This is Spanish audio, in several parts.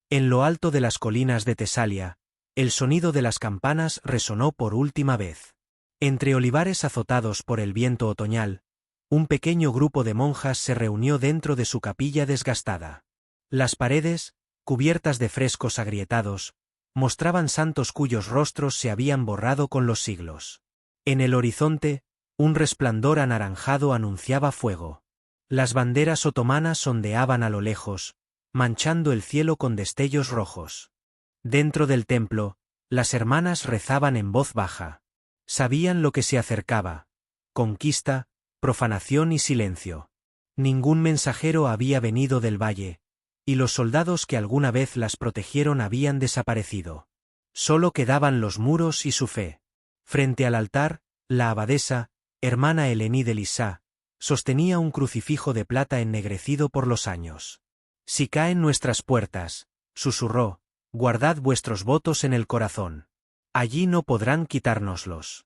En lo alto de las colinas de Tesalia, el sonido de las campanas resonó por última vez. Entre olivares azotados por el viento otoñal, un pequeño grupo de monjas se reunió dentro de su capilla desgastada. Las paredes, cubiertas de frescos agrietados, mostraban santos cuyos rostros se habían borrado con los siglos. En el horizonte, un resplandor anaranjado anunciaba fuego. Las banderas otomanas ondeaban a lo lejos, manchando el cielo con destellos rojos. Dentro del templo, las hermanas rezaban en voz baja. Sabían lo que se acercaba: conquista, profanación y silencio. Ningún mensajero había venido del valle, y los soldados que alguna vez las protegieron habían desaparecido. Solo quedaban los muros y su fe. Frente al altar, la abadesa, hermana Eleni de Lisa, sostenía un crucifijo de plata ennegrecido por los años. «Si caen nuestras puertas», susurró, «guardad vuestros votos en el corazón. Allí no podrán quitárnoslos».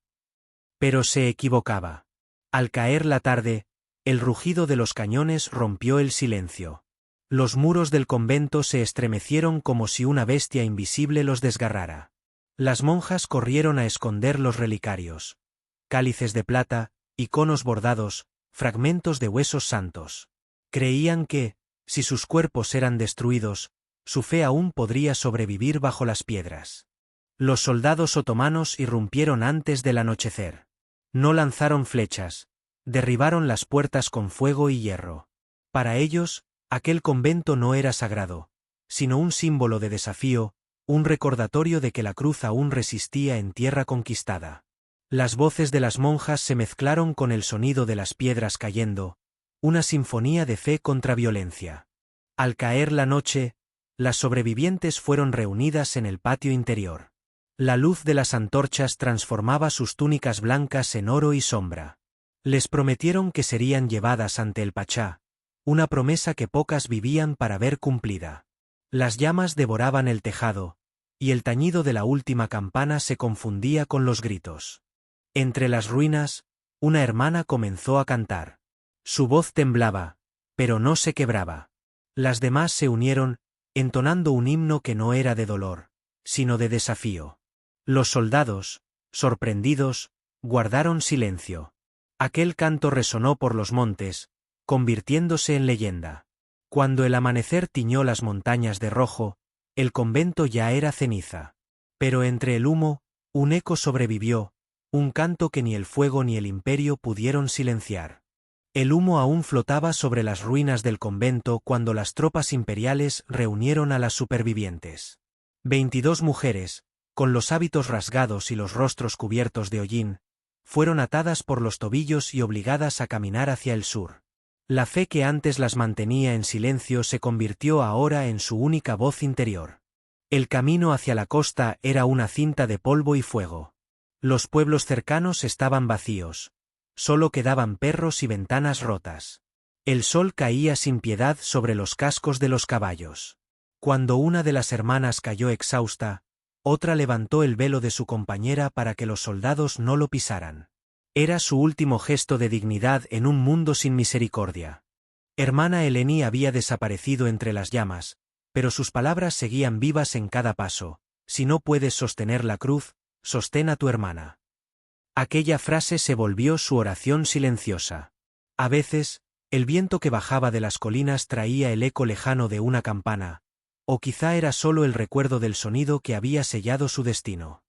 Pero se equivocaba. Al caer la tarde, el rugido de los cañones rompió el silencio. Los muros del convento se estremecieron como si una bestia invisible los desgarrara. Las monjas corrieron a esconder los relicarios: cálices de plata, iconos bordados, fragmentos de huesos santos. Creían que, si sus cuerpos eran destruidos, su fe aún podría sobrevivir bajo las piedras. Los soldados otomanos irrumpieron antes del anochecer. No lanzaron flechas, derribaron las puertas con fuego y hierro. Para ellos, aquel convento no era sagrado, sino un símbolo de desafío, un recordatorio de que la cruz aún resistía en tierra conquistada. Las voces de las monjas se mezclaron con el sonido de las piedras cayendo, una sinfonía de fe contra violencia. Al caer la noche, las sobrevivientes fueron reunidas en el patio interior. La luz de las antorchas transformaba sus túnicas blancas en oro y sombra. Les prometieron que serían llevadas ante el Pachá, una promesa que pocas vivían para ver cumplida. Las llamas devoraban el tejado, y el tañido de la última campana se confundía con los gritos. Entre las ruinas, una hermana comenzó a cantar. Su voz temblaba, pero no se quebraba. Las demás se unieron, entonando un himno que no era de dolor, sino de desafío. Los soldados, sorprendidos, guardaron silencio. Aquel canto resonó por los montes, convirtiéndose en leyenda. Cuando el amanecer tiñó las montañas de rojo, el convento ya era ceniza. Pero entre el humo, un eco sobrevivió, un canto que ni el fuego ni el imperio pudieron silenciar. El humo aún flotaba sobre las ruinas del convento cuando las tropas imperiales reunieron a las supervivientes. 22 mujeres, con los hábitos rasgados y los rostros cubiertos de hollín, fueron atadas por los tobillos y obligadas a caminar hacia el sur. La fe que antes las mantenía en silencio se convirtió ahora en su única voz interior. El camino hacia la costa era una cinta de polvo y fuego. Los pueblos cercanos estaban vacíos. Solo quedaban perros y ventanas rotas. El sol caía sin piedad sobre los cascos de los caballos. Cuando una de las hermanas cayó exhausta, otra levantó el velo de su compañera para que los soldados no lo pisaran. Era su último gesto de dignidad en un mundo sin misericordia. Hermana Eleni había desaparecido entre las llamas, pero sus palabras seguían vivas en cada paso: si no puedes sostener la cruz, sostén a tu hermana. Aquella frase se volvió su oración silenciosa. A veces, el viento que bajaba de las colinas traía el eco lejano de una campana, o quizá era solo el recuerdo del sonido que había sellado su destino.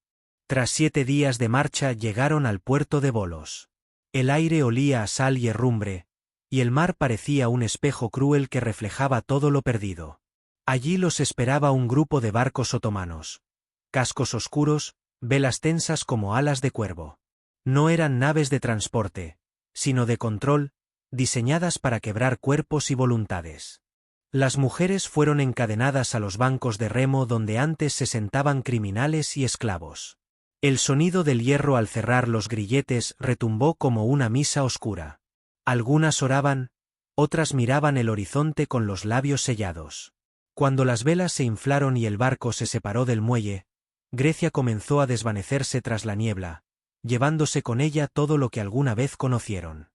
Tras 7 días de marcha llegaron al puerto de Volos. El aire olía a sal y herrumbre, y el mar parecía un espejo cruel que reflejaba todo lo perdido. Allí los esperaba un grupo de barcos otomanos. Cascos oscuros, velas tensas como alas de cuervo. No eran naves de transporte, sino de control, diseñadas para quebrar cuerpos y voluntades. Las mujeres fueron encadenadas a los bancos de remo donde antes se sentaban criminales y esclavos. El sonido del hierro al cerrar los grilletes retumbó como una misa oscura. Algunas oraban, otras miraban el horizonte con los labios sellados. Cuando las velas se inflaron y el barco se separó del muelle, Grecia comenzó a desvanecerse tras la niebla, llevándose con ella todo lo que alguna vez conocieron.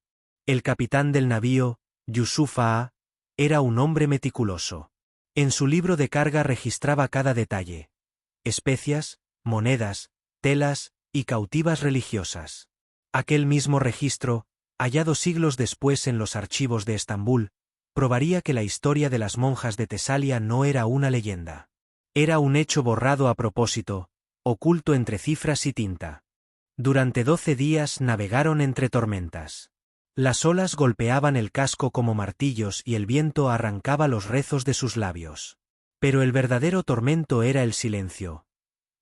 El capitán del navío, Yusufa A., era un hombre meticuloso. En su libro de carga registraba cada detalle: especias, monedas, telas y cautivas religiosas. Aquel mismo registro, hallado siglos después en los archivos de Estambul, probaría que la historia de las monjas de Tesalia no era una leyenda. Era un hecho borrado a propósito, oculto entre cifras y tinta. Durante 12 días navegaron entre tormentas. Las olas golpeaban el casco como martillos y el viento arrancaba los rezos de sus labios. Pero el verdadero tormento era el silencio.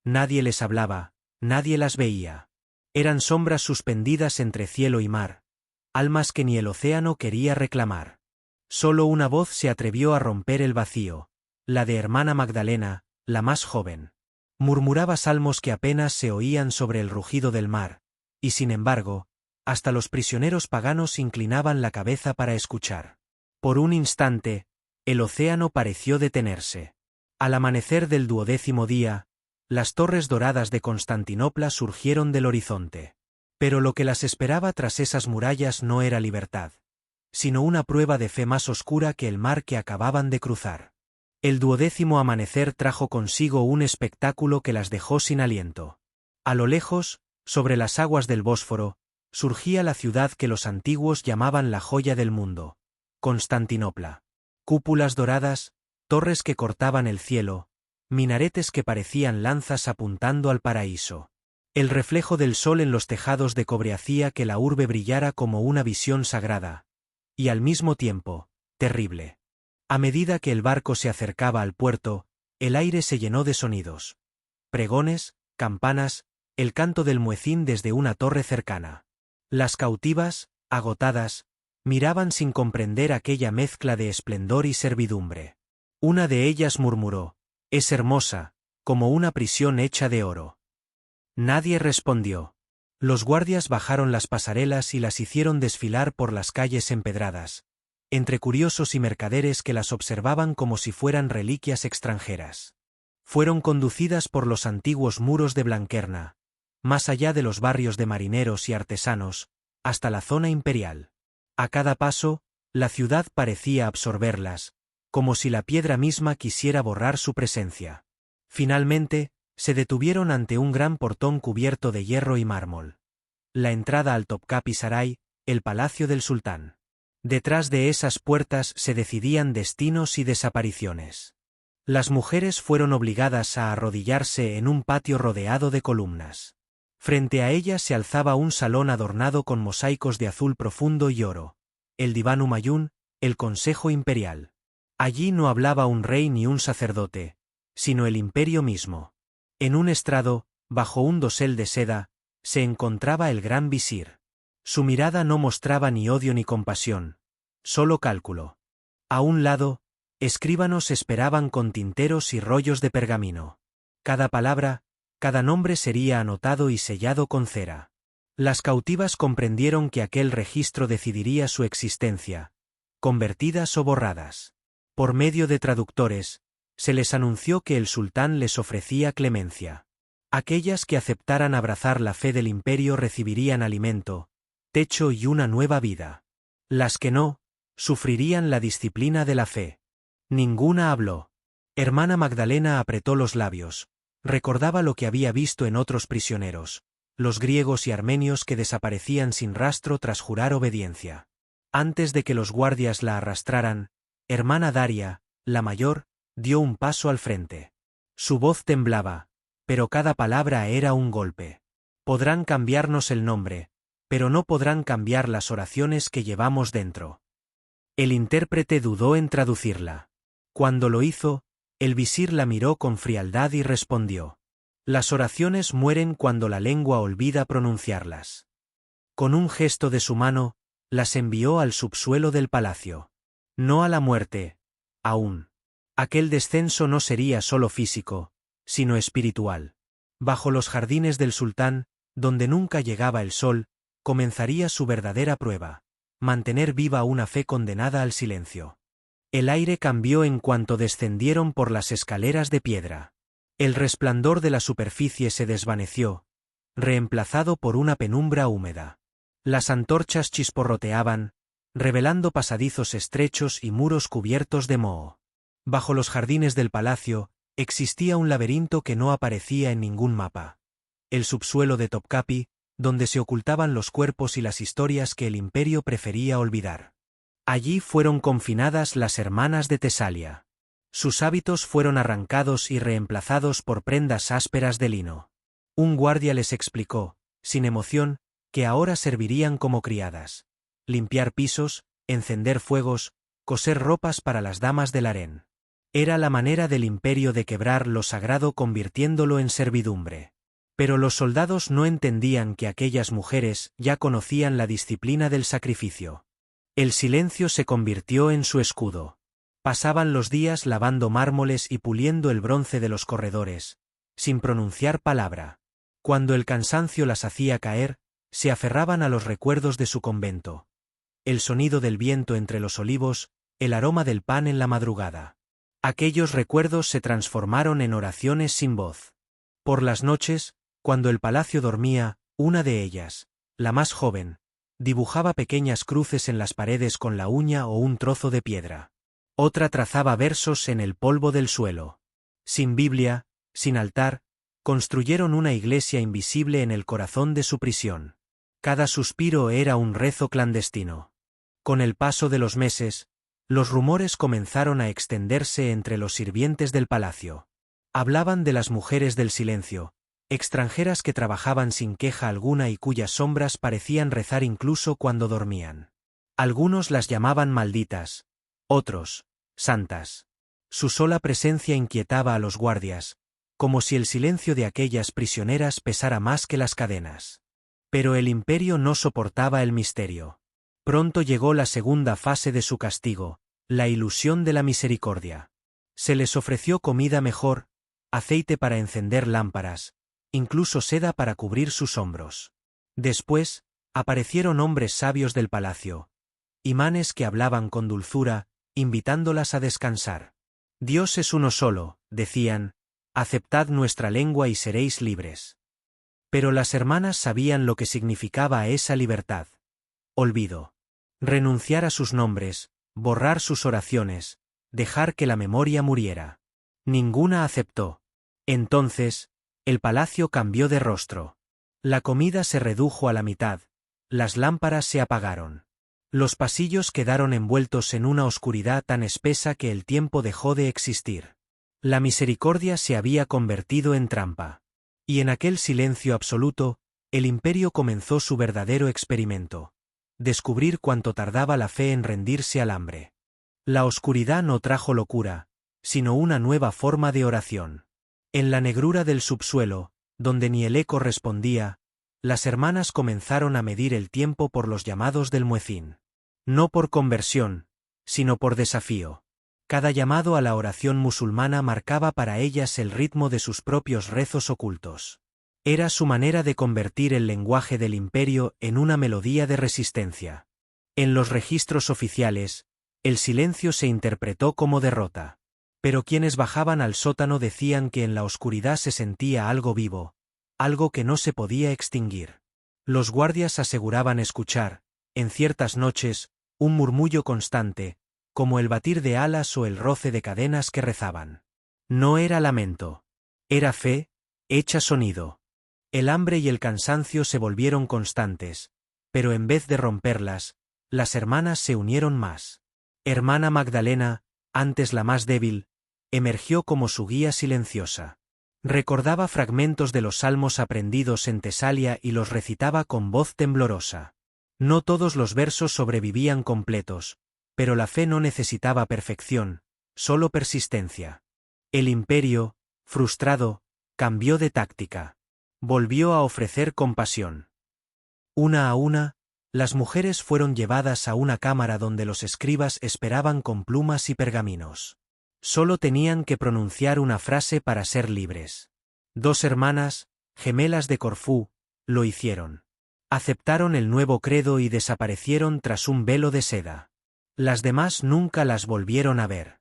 Nadie les hablaba, nadie las veía. Eran sombras suspendidas entre cielo y mar, almas que ni el océano quería reclamar. Solo una voz se atrevió a romper el vacío, la de hermana Magdalena, la más joven. Murmuraba salmos que apenas se oían sobre el rugido del mar, y sin embargo, hasta los prisioneros paganos inclinaban la cabeza para escuchar. Por un instante, el océano pareció detenerse. Al amanecer del 12º día, las torres doradas de Constantinopla surgieron del horizonte. Pero lo que las esperaba tras esas murallas no era libertad, sino una prueba de fe más oscura que el mar que acababan de cruzar. El 12º amanecer trajo consigo un espectáculo que las dejó sin aliento. A lo lejos, sobre las aguas del Bósforo, surgía la ciudad que los antiguos llamaban la joya del mundo, Constantinopla. Cúpulas doradas, torres que cortaban el cielo, minaretes que parecían lanzas apuntando al paraíso. El reflejo del sol en los tejados de cobre hacía que la urbe brillara como una visión sagrada, y al mismo tiempo, terrible. A medida que el barco se acercaba al puerto, el aire se llenó de sonidos. Pregones, campanas, el canto del muecín desde una torre cercana. Las cautivas, agotadas, miraban sin comprender aquella mezcla de esplendor y servidumbre. Una de ellas murmuró: «Es hermosa, como una prisión hecha de oro». Nadie respondió. Los guardias bajaron las pasarelas y las hicieron desfilar por las calles empedradas, entre curiosos y mercaderes que las observaban como si fueran reliquias extranjeras. Fueron conducidas por los antiguos muros de Blanquerna, más allá de los barrios de marineros y artesanos, hasta la zona imperial. A cada paso, la ciudad parecía absorberlas, como si la piedra misma quisiera borrar su presencia. Finalmente, se detuvieron ante un gran portón cubierto de hierro y mármol. La entrada al Topkapı Saray, el palacio del sultán. Detrás de esas puertas se decidían destinos y desapariciones. Las mujeres fueron obligadas a arrodillarse en un patio rodeado de columnas. Frente a ellas se alzaba un salón adornado con mosaicos de azul profundo y oro, el Diván Humayún, el Consejo Imperial. Allí no hablaba un rey ni un sacerdote, sino el imperio mismo. En un estrado, bajo un dosel de seda, se encontraba el gran visir. Su mirada no mostraba ni odio ni compasión, solo cálculo. A un lado, escribanos esperaban con tinteros y rollos de pergamino. Cada palabra, cada nombre sería anotado y sellado con cera. Las cautivas comprendieron que aquel registro decidiría su existencia, convertidas o borradas. Por medio de traductores, se les anunció que el sultán les ofrecía clemencia. Aquellas que aceptaran abrazar la fe del imperio recibirían alimento, techo y una nueva vida. Las que no, sufrirían la disciplina de la fe. Ninguna habló. Hermana Magdalena apretó los labios. Recordaba lo que había visto en otros prisioneros, los griegos y armenios que desaparecían sin rastro tras jurar obediencia. Antes de que los guardias la arrastraran, hermana Daria, la mayor, dio un paso al frente. Su voz temblaba, pero cada palabra era un golpe. Podrán cambiarnos el nombre, pero no podrán cambiar las oraciones que llevamos dentro. El intérprete dudó en traducirla. Cuando lo hizo, el visir la miró con frialdad y respondió: «Las oraciones mueren cuando la lengua olvida pronunciarlas». Con un gesto de su mano, las envió al subsuelo del palacio. No a la muerte, aún. Aquel descenso no sería solo físico, sino espiritual. Bajo los jardines del sultán, donde nunca llegaba el sol, comenzaría su verdadera prueba: mantener viva una fe condenada al silencio. El aire cambió en cuanto descendieron por las escaleras de piedra. El resplandor de la superficie se desvaneció, reemplazado por una penumbra húmeda. Las antorchas chisporroteaban, revelando pasadizos estrechos y muros cubiertos de moho. Bajo los jardines del palacio, existía un laberinto que no aparecía en ningún mapa. El subsuelo de Topkapi, donde se ocultaban los cuerpos y las historias que el imperio prefería olvidar. Allí fueron confinadas las hermanas de Tesalia. Sus hábitos fueron arrancados y reemplazados por prendas ásperas de lino. Un guardia les explicó, sin emoción, que ahora servirían como criadas. Limpiar pisos, encender fuegos, coser ropas para las damas del harén. Era la manera del imperio de quebrar lo sagrado convirtiéndolo en servidumbre. Pero los soldados no entendían que aquellas mujeres ya conocían la disciplina del sacrificio. El silencio se convirtió en su escudo. Pasaban los días lavando mármoles y puliendo el bronce de los corredores, sin pronunciar palabra. Cuando el cansancio las hacía caer, se aferraban a los recuerdos de su convento. El sonido del viento entre los olivos, el aroma del pan en la madrugada. Aquellos recuerdos se transformaron en oraciones sin voz. Por las noches, cuando el palacio dormía, una de ellas, la más joven, dibujaba pequeñas cruces en las paredes con la uña o un trozo de piedra. Otra trazaba versos en el polvo del suelo. Sin Biblia, sin altar, construyeron una iglesia invisible en el corazón de su prisión. Cada suspiro era un rezo clandestino. Con el paso de los meses, los rumores comenzaron a extenderse entre los sirvientes del palacio. Hablaban de las mujeres del silencio, extranjeras que trabajaban sin queja alguna y cuyas sombras parecían rezar incluso cuando dormían. Algunos las llamaban malditas, otros, santas. Su sola presencia inquietaba a los guardias, como si el silencio de aquellas prisioneras pesara más que las cadenas. Pero el imperio no soportaba el misterio. Pronto llegó la segunda fase de su castigo, la ilusión de la misericordia. Se les ofreció comida mejor, aceite para encender lámparas, incluso seda para cubrir sus hombros. Después, aparecieron hombres sabios del palacio, imanes que hablaban con dulzura, invitándolas a descansar. Dios es uno solo, decían, aceptad nuestra lengua y seréis libres. Pero las hermanas sabían lo que significaba esa libertad. Olvido. Renunciar a sus nombres, borrar sus oraciones, dejar que la memoria muriera. Ninguna aceptó. Entonces, el palacio cambió de rostro. La comida se redujo a la mitad, las lámparas se apagaron. Los pasillos quedaron envueltos en una oscuridad tan espesa que el tiempo dejó de existir. La misericordia se había convertido en trampa. Y en aquel silencio absoluto, el imperio comenzó su verdadero experimento. Descubrir cuánto tardaba la fe en rendirse al hambre. La oscuridad no trajo locura, sino una nueva forma de oración. En la negrura del subsuelo, donde ni el eco respondía, las hermanas comenzaron a medir el tiempo por los llamados del muecín. No por conversión, sino por desafío. Cada llamado a la oración musulmana marcaba para ellas el ritmo de sus propios rezos ocultos. Era su manera de convertir el lenguaje del imperio en una melodía de resistencia. En los registros oficiales, el silencio se interpretó como derrota. Pero quienes bajaban al sótano decían que en la oscuridad se sentía algo vivo, algo que no se podía extinguir. Los guardias aseguraban escuchar, en ciertas noches, un murmullo constante, como el batir de alas o el roce de cadenas que rezaban. No era lamento. Era fe, hecha sonido. El hambre y el cansancio se volvieron constantes, pero en vez de romperlas, las hermanas se unieron más. Hermana Magdalena, antes la más débil, emergió como su guía silenciosa. Recordaba fragmentos de los salmos aprendidos en Tesalia y los recitaba con voz temblorosa. No todos los versos sobrevivían completos, pero la fe no necesitaba perfección, solo persistencia. El imperio, frustrado, cambió de táctica. Volvió a ofrecer compasión. Una a una, las mujeres fueron llevadas a una cámara donde los escribas esperaban con plumas y pergaminos. Solo tenían que pronunciar una frase para ser libres. 2 hermanas, gemelas de Corfú, lo hicieron. Aceptaron el nuevo credo y desaparecieron tras un velo de seda. Las demás nunca las volvieron a ver.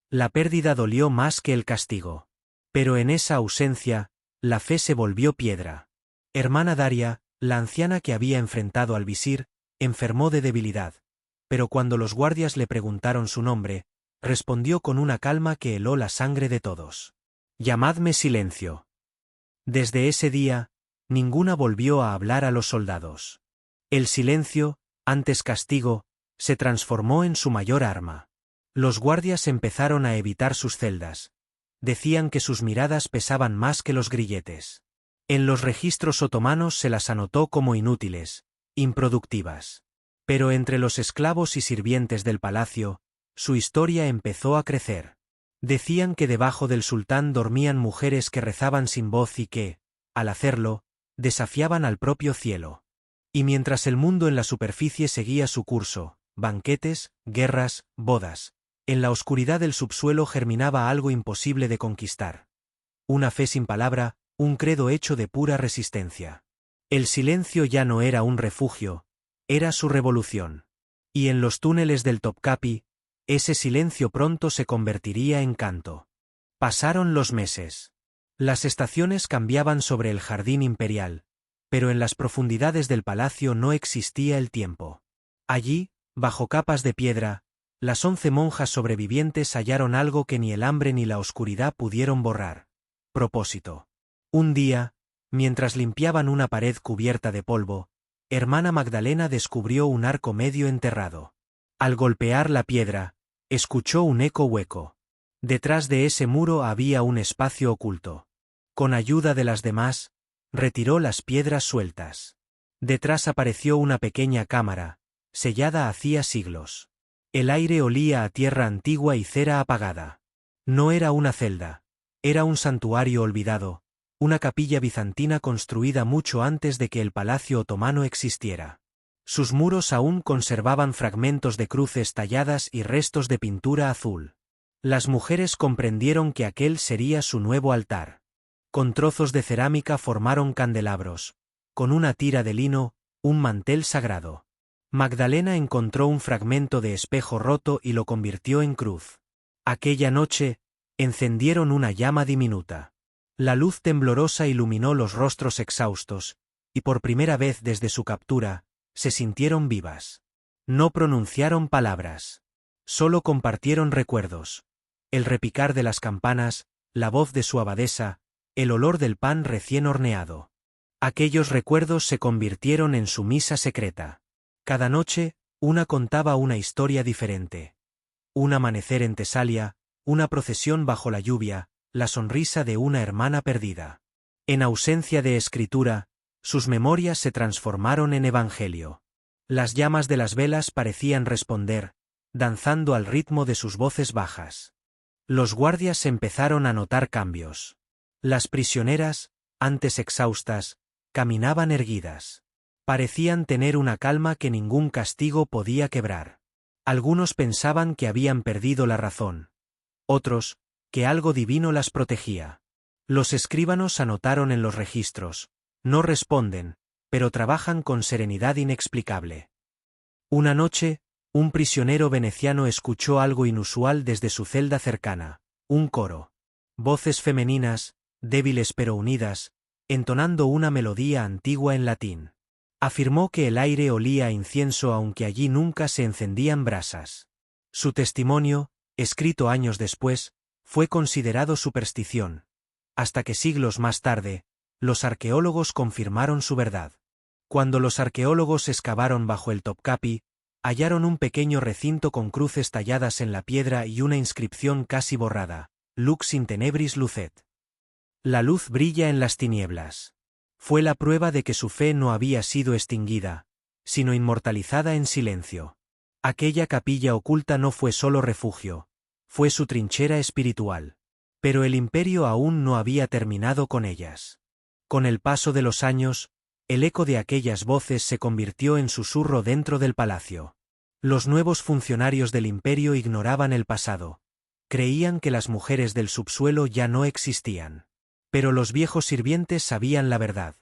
La pérdida dolió más que el castigo. Pero en esa ausencia, la fe se volvió piedra. Hermana Daria, la anciana que había enfrentado al visir, enfermó de debilidad, pero cuando los guardias le preguntaron su nombre, respondió con una calma que heló la sangre de todos. Llamadme Silencio. Desde ese día, ninguna volvió a hablar a los soldados. El silencio, antes castigo, se transformó en su mayor arma. Los guardias empezaron a evitar sus celdas. Decían que sus miradas pesaban más que los grilletes. En los registros otomanos se las anotó como inútiles, improductivas. Pero entre los esclavos y sirvientes del palacio, su historia empezó a crecer. Decían que debajo del sultán dormían mujeres que rezaban sin voz y que, al hacerlo, desafiaban al propio cielo. Y mientras el mundo en la superficie seguía su curso, banquetes, guerras, bodas, en la oscuridad del subsuelo germinaba algo imposible de conquistar. Una fe sin palabra, un credo hecho de pura resistencia. El silencio ya no era un refugio, era su revolución. Y en los túneles del Topkapi, ese silencio pronto se convertiría en canto. Pasaron los meses. Las estaciones cambiaban sobre el jardín imperial, pero en las profundidades del palacio no existía el tiempo. Allí, bajo capas de piedra, las 11 monjas sobrevivientes hallaron algo que ni el hambre ni la oscuridad pudieron borrar. Propósito. Un día, mientras limpiaban una pared cubierta de polvo, hermana Magdalena descubrió un arco medio enterrado. Al golpear la piedra, escuchó un eco hueco. Detrás de ese muro había un espacio oculto. Con ayuda de las demás, retiró las piedras sueltas. Detrás apareció una pequeña cámara, sellada hacía siglos. El aire olía a tierra antigua y cera apagada. No era una celda, era un santuario olvidado, una capilla bizantina construida mucho antes de que el palacio otomano existiera. Sus muros aún conservaban fragmentos de cruces talladas y restos de pintura azul. Las mujeres comprendieron que aquel sería su nuevo altar. Con trozos de cerámica formaron candelabros, con una tira de lino, un mantel sagrado. Magdalena encontró un fragmento de espejo roto y lo convirtió en cruz. Aquella noche, encendieron una llama diminuta. La luz temblorosa iluminó los rostros exhaustos, y por primera vez desde su captura, se sintieron vivas. No pronunciaron palabras. Solo compartieron recuerdos. El repicar de las campanas, la voz de su abadesa, el olor del pan recién horneado. Aquellos recuerdos se convirtieron en su misa secreta. Cada noche, una contaba una historia diferente. Un amanecer en Tesalia, una procesión bajo la lluvia, la sonrisa de una hermana perdida. En ausencia de escritura, sus memorias se transformaron en evangelio. Las llamas de las velas parecían responder, danzando al ritmo de sus voces bajas. Los guardias empezaron a notar cambios. Las prisioneras, antes exhaustas, caminaban erguidas. Parecían tener una calma que ningún castigo podía quebrar. Algunos pensaban que habían perdido la razón. Otros, que algo divino las protegía. Los escribanos anotaron en los registros. No responden, pero trabajan con serenidad inexplicable. Una noche, un prisionero veneciano escuchó algo inusual desde su celda cercana, un coro. Voces femeninas, débiles pero unidas, entonando una melodía antigua en latín. Afirmó que el aire olía a incienso aunque allí nunca se encendían brasas. Su testimonio, escrito años después, fue considerado superstición, hasta que siglos más tarde, los arqueólogos confirmaron su verdad. Cuando los arqueólogos excavaron bajo el Topkapi, hallaron un pequeño recinto con cruces talladas en la piedra y una inscripción casi borrada, Lux in tenebris lucet. La luz brilla en las tinieblas. Fue la prueba de que su fe no había sido extinguida, sino inmortalizada en silencio. Aquella capilla oculta no fue solo refugio, fue su trinchera espiritual. Pero el imperio aún no había terminado con ellas. Con el paso de los años, el eco de aquellas voces se convirtió en susurro dentro del palacio. Los nuevos funcionarios del imperio ignoraban el pasado. Creían que las mujeres del subsuelo ya no existían. Pero los viejos sirvientes sabían la verdad.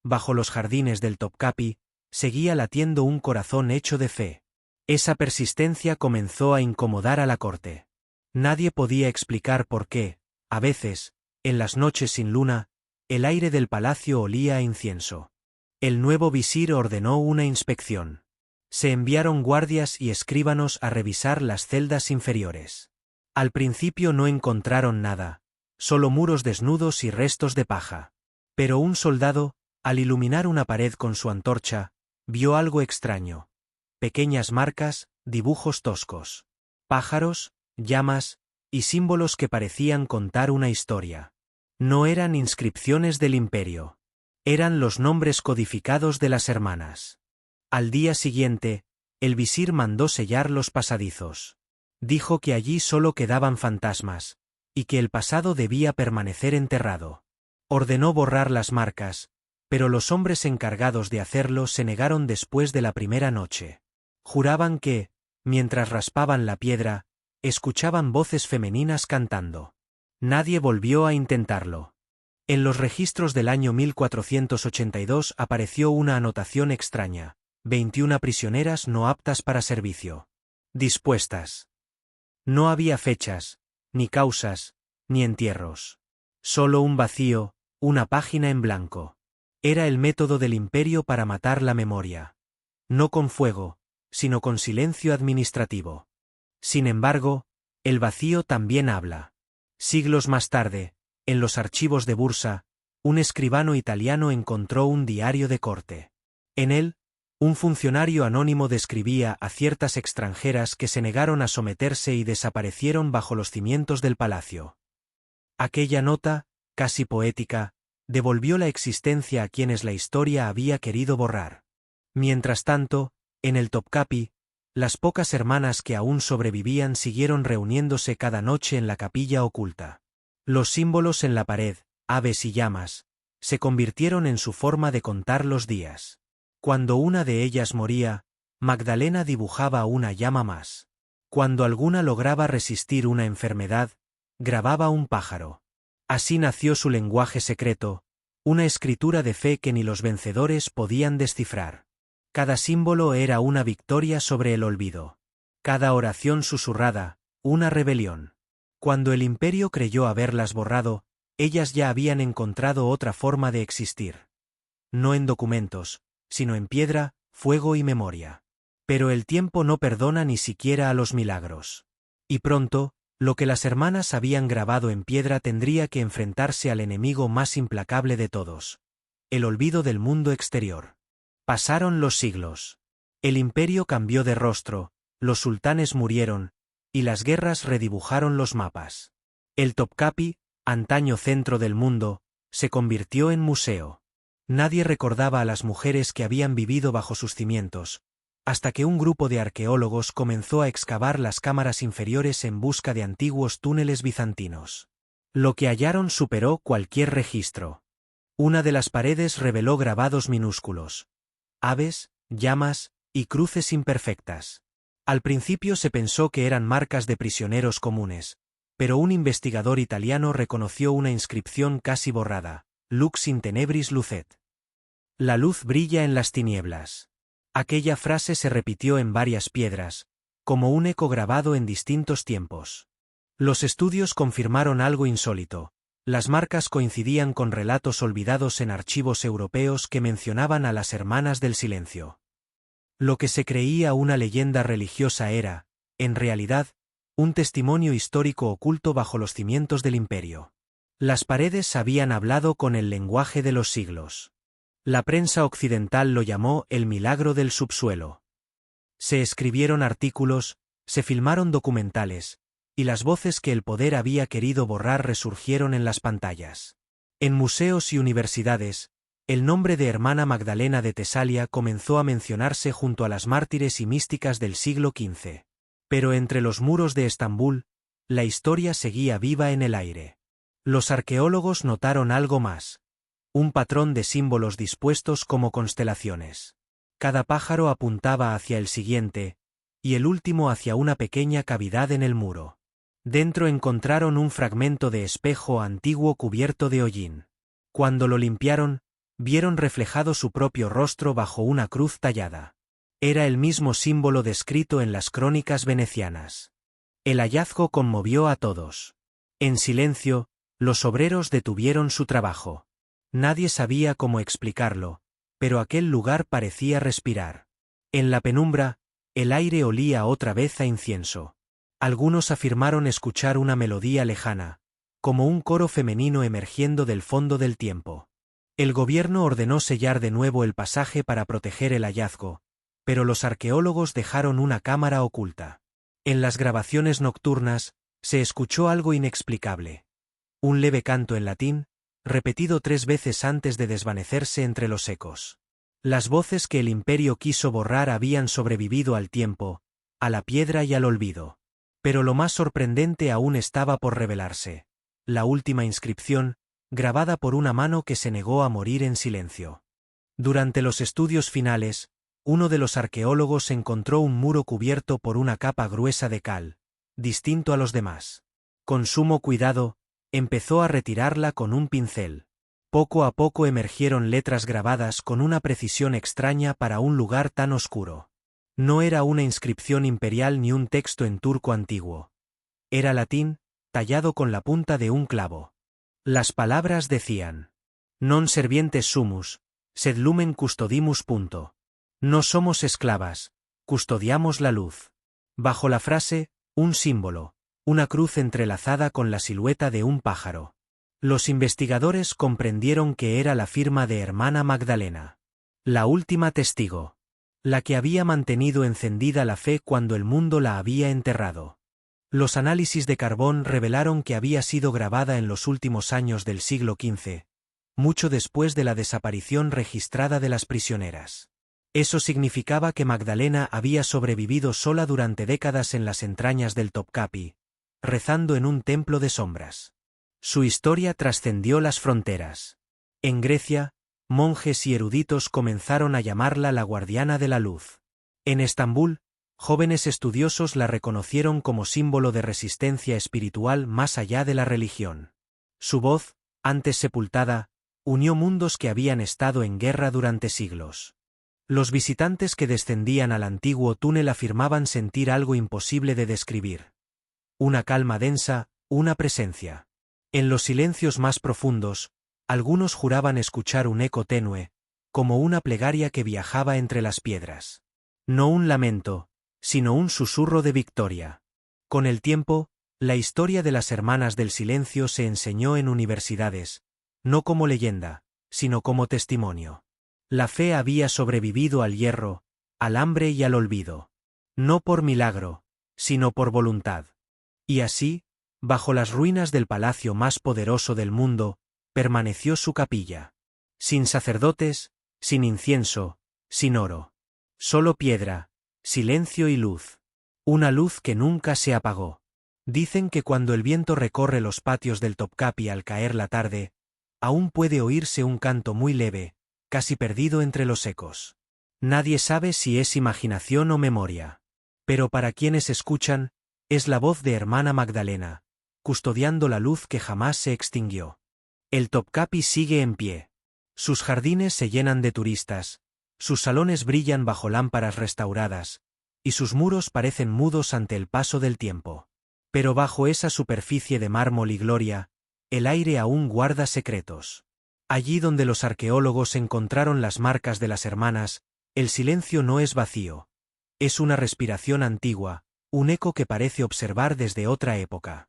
Bajo los jardines del Topkapi, seguía latiendo un corazón hecho de fe. Esa persistencia comenzó a incomodar a la corte. Nadie podía explicar por qué, a veces, en las noches sin luna, el aire del palacio olía a incienso. El nuevo visir ordenó una inspección. Se enviaron guardias y escribanos a revisar las celdas inferiores. Al principio no encontraron nada, solo muros desnudos y restos de paja. Pero un soldado, al iluminar una pared con su antorcha, vio algo extraño. Pequeñas marcas, dibujos toscos. Pájaros, llamas, y símbolos que parecían contar una historia. No eran inscripciones del imperio. Eran los nombres codificados de las hermanas. Al día siguiente, el visir mandó sellar los pasadizos. Dijo que allí solo quedaban fantasmas, y que el pasado debía permanecer enterrado. Ordenó borrar las marcas, pero los hombres encargados de hacerlo se negaron después de la primera noche. Juraban que, mientras raspaban la piedra, escuchaban voces femeninas cantando. Nadie volvió a intentarlo. En los registros del año 1482 apareció una anotación extraña: 21 prisioneras no aptas para servicio. Dispuestas. No había fechas, ni causas, ni entierros. Solo un vacío, una página en blanco. Era el método del imperio para matar la memoria. No con fuego, sino con silencio administrativo. Sin embargo, el vacío también habla. Siglos más tarde, en los archivos de Bursa, un escribano italiano encontró un diario de corte. En él, un funcionario anónimo describía a ciertas extranjeras que se negaron a someterse y desaparecieron bajo los cimientos del palacio. Aquella nota, casi poética, devolvió la existencia a quienes la historia había querido borrar. Mientras tanto, en el Topkapi, las pocas hermanas que aún sobrevivían siguieron reuniéndose cada noche en la capilla oculta. Los símbolos en la pared, aves y llamas, se convirtieron en su forma de contar los días. Cuando una de ellas moría, Magdalena dibujaba una llama más. Cuando alguna lograba resistir una enfermedad, grababa un pájaro. Así nació su lenguaje secreto, una escritura de fe que ni los vencedores podían descifrar. Cada símbolo era una victoria sobre el olvido. Cada oración susurrada, una rebelión. Cuando el imperio creyó haberlas borrado, ellas ya habían encontrado otra forma de existir. No en documentos, sino en piedra, fuego y memoria. Pero el tiempo no perdona ni siquiera a los milagros. Y pronto, lo que las hermanas habían grabado en piedra tendría que enfrentarse al enemigo más implacable de todos: el olvido del mundo exterior. Pasaron los siglos. El imperio cambió de rostro, los sultanes murieron, y las guerras redibujaron los mapas. El Topkapi, antaño centro del mundo, se convirtió en museo. Nadie recordaba a las mujeres que habían vivido bajo sus cimientos, hasta que un grupo de arqueólogos comenzó a excavar las cámaras inferiores en busca de antiguos túneles bizantinos. Lo que hallaron superó cualquier registro. Una de las paredes reveló grabados minúsculos: aves, llamas y cruces imperfectas. Al principio se pensó que eran marcas de prisioneros comunes, pero un investigador italiano reconoció una inscripción casi borrada: Lux in tenebris lucet. La luz brilla en las tinieblas. Aquella frase se repitió en varias piedras, como un eco grabado en distintos tiempos. Los estudios confirmaron algo insólito: las marcas coincidían con relatos olvidados en archivos europeos que mencionaban a las hermanas del silencio. Lo que se creía una leyenda religiosa era, en realidad, un testimonio histórico oculto bajo los cimientos del imperio. Las paredes habían hablado con el lenguaje de los siglos. La prensa occidental lo llamó el milagro del subsuelo. Se escribieron artículos, se filmaron documentales, y las voces que el poder había querido borrar resurgieron en las pantallas. En museos y universidades, el nombre de Hermana Magdalena de Tesalia comenzó a mencionarse junto a las mártires y místicas del siglo XV. Pero entre los muros de Estambul, la historia seguía viva en el aire. Los arqueólogos notaron algo más: un patrón de símbolos dispuestos como constelaciones. Cada pájaro apuntaba hacia el siguiente, y el último hacia una pequeña cavidad en el muro. Dentro encontraron un fragmento de espejo antiguo cubierto de hollín. Cuando lo limpiaron, vieron reflejado su propio rostro bajo una cruz tallada. Era el mismo símbolo descrito en las crónicas venecianas. El hallazgo conmovió a todos. En silencio, los obreros detuvieron su trabajo. Nadie sabía cómo explicarlo, pero aquel lugar parecía respirar. En la penumbra, el aire olía otra vez a incienso. Algunos afirmaron escuchar una melodía lejana, como un coro femenino emergiendo del fondo del tiempo. El gobierno ordenó sellar de nuevo el pasaje para proteger el hallazgo, pero los arqueólogos dejaron una cámara oculta. En las grabaciones nocturnas, se escuchó algo inexplicable. Un leve canto en latín, repetido 3 veces antes de desvanecerse entre los ecos. Las voces que el imperio quiso borrar habían sobrevivido al tiempo, a la piedra y al olvido. Pero lo más sorprendente aún estaba por revelarse. La última inscripción, grabada por una mano que se negó a morir en silencio. Durante los estudios finales, uno de los arqueólogos encontró un muro cubierto por una capa gruesa de cal, distinto a los demás. Con sumo cuidado, empezó a retirarla con un pincel. Poco a poco emergieron letras grabadas con una precisión extraña para un lugar tan oscuro. No era una inscripción imperial ni un texto en turco antiguo. Era latín, tallado con la punta de un clavo. Las palabras decían: Non servientes sumus, sed lumen custodimus. No somos esclavas, custodiamos la luz. Bajo la frase, un símbolo, una cruz entrelazada con la silueta de un pájaro. Los investigadores comprendieron que era la firma de Hermana Magdalena. La última testigo. La que había mantenido encendida la fe cuando el mundo la había enterrado. Los análisis de carbón revelaron que había sido grabada en los últimos años del siglo XV, mucho después de la desaparición registrada de las prisioneras. Eso significaba que Magdalena había sobrevivido sola durante décadas en las entrañas del Topkapi, rezando en un templo de sombras. Su historia trascendió las fronteras. En Grecia, monjes y eruditos comenzaron a llamarla la guardiana de la luz. En Estambul, jóvenes estudiosos la reconocieron como símbolo de resistencia espiritual más allá de la religión. Su voz, antes sepultada, unió mundos que habían estado en guerra durante siglos. Los visitantes que descendían al antiguo túnel afirmaban sentir algo imposible de describir. Una calma densa, una presencia. En los silencios más profundos, algunos juraban escuchar un eco tenue, como una plegaria que viajaba entre las piedras. No un lamento, sino un susurro de victoria. Con el tiempo, la historia de las Hermanas del Silencio se enseñó en universidades, no como leyenda, sino como testimonio. La fe había sobrevivido al hierro, al hambre y al olvido. No por milagro, sino por voluntad. Y así, bajo las ruinas del palacio más poderoso del mundo, permaneció su capilla. Sin sacerdotes, sin incienso, sin oro. Solo piedra, silencio y luz. Una luz que nunca se apagó. Dicen que cuando el viento recorre los patios del Topkapi al caer la tarde, aún puede oírse un canto muy leve, casi perdido entre los ecos. Nadie sabe si es imaginación o memoria. Pero para quienes escuchan, es la voz de Hermana Magdalena, custodiando la luz que jamás se extinguió. El Topkapi sigue en pie. Sus jardines se llenan de turistas, sus salones brillan bajo lámparas restauradas, y sus muros parecen mudos ante el paso del tiempo. Pero bajo esa superficie de mármol y gloria, el aire aún guarda secretos. Allí donde los arqueólogos encontraron las marcas de las hermanas, el silencio no es vacío. Es una respiración antigua, un eco que parece observar desde otra época.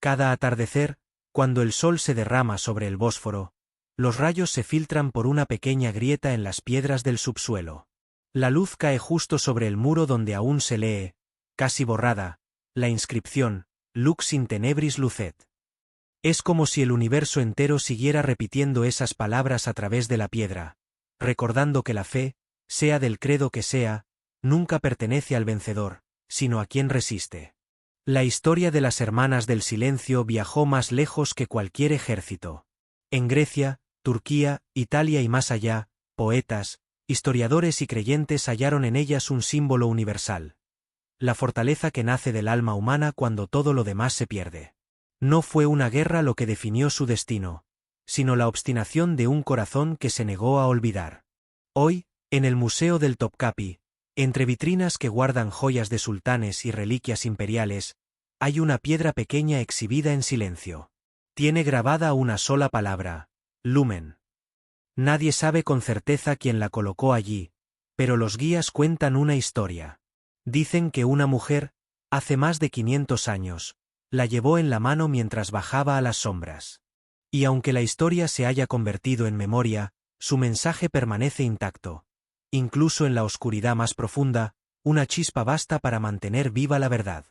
Cada atardecer, cuando el sol se derrama sobre el Bósforo, los rayos se filtran por una pequeña grieta en las piedras del subsuelo. La luz cae justo sobre el muro donde aún se lee, casi borrada, la inscripción, Lux in tenebris lucet. Es como si el universo entero siguiera repitiendo esas palabras a través de la piedra, recordando que la fe, sea del credo que sea, nunca pertenece al vencedor, sino a quien resiste. La historia de las Hermanas del Silencio viajó más lejos que cualquier ejército. En Grecia, Turquía, Italia y más allá, poetas, historiadores y creyentes hallaron en ellas un símbolo universal. La fortaleza que nace del alma humana cuando todo lo demás se pierde. No fue una guerra lo que definió su destino, sino la obstinación de un corazón que se negó a olvidar. Hoy, en el Museo del Topkapi, entre vitrinas que guardan joyas de sultanes y reliquias imperiales, hay una piedra pequeña exhibida en silencio. Tiene grabada una sola palabra: lumen. Nadie sabe con certeza quién la colocó allí, pero los guías cuentan una historia. Dicen que una mujer, Hace más de 500 años, la llevó en la mano mientras bajaba a las sombras. Y aunque la historia se haya convertido en memoria, su mensaje permanece intacto. Incluso en la oscuridad más profunda, una chispa basta para mantener viva la verdad.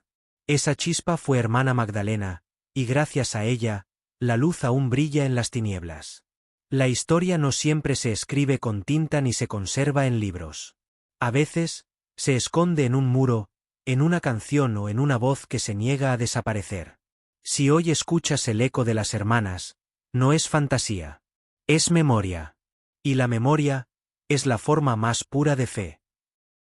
Esa chispa fue Hermana Magdalena, y gracias a ella, la luz aún brilla en las tinieblas. La historia no siempre se escribe con tinta ni se conserva en libros. A veces, se esconde en un muro, en una canción o en una voz que se niega a desaparecer. Si hoy escuchas el eco de las hermanas, no es fantasía. Es memoria. Y la memoria, es la forma más pura de fe.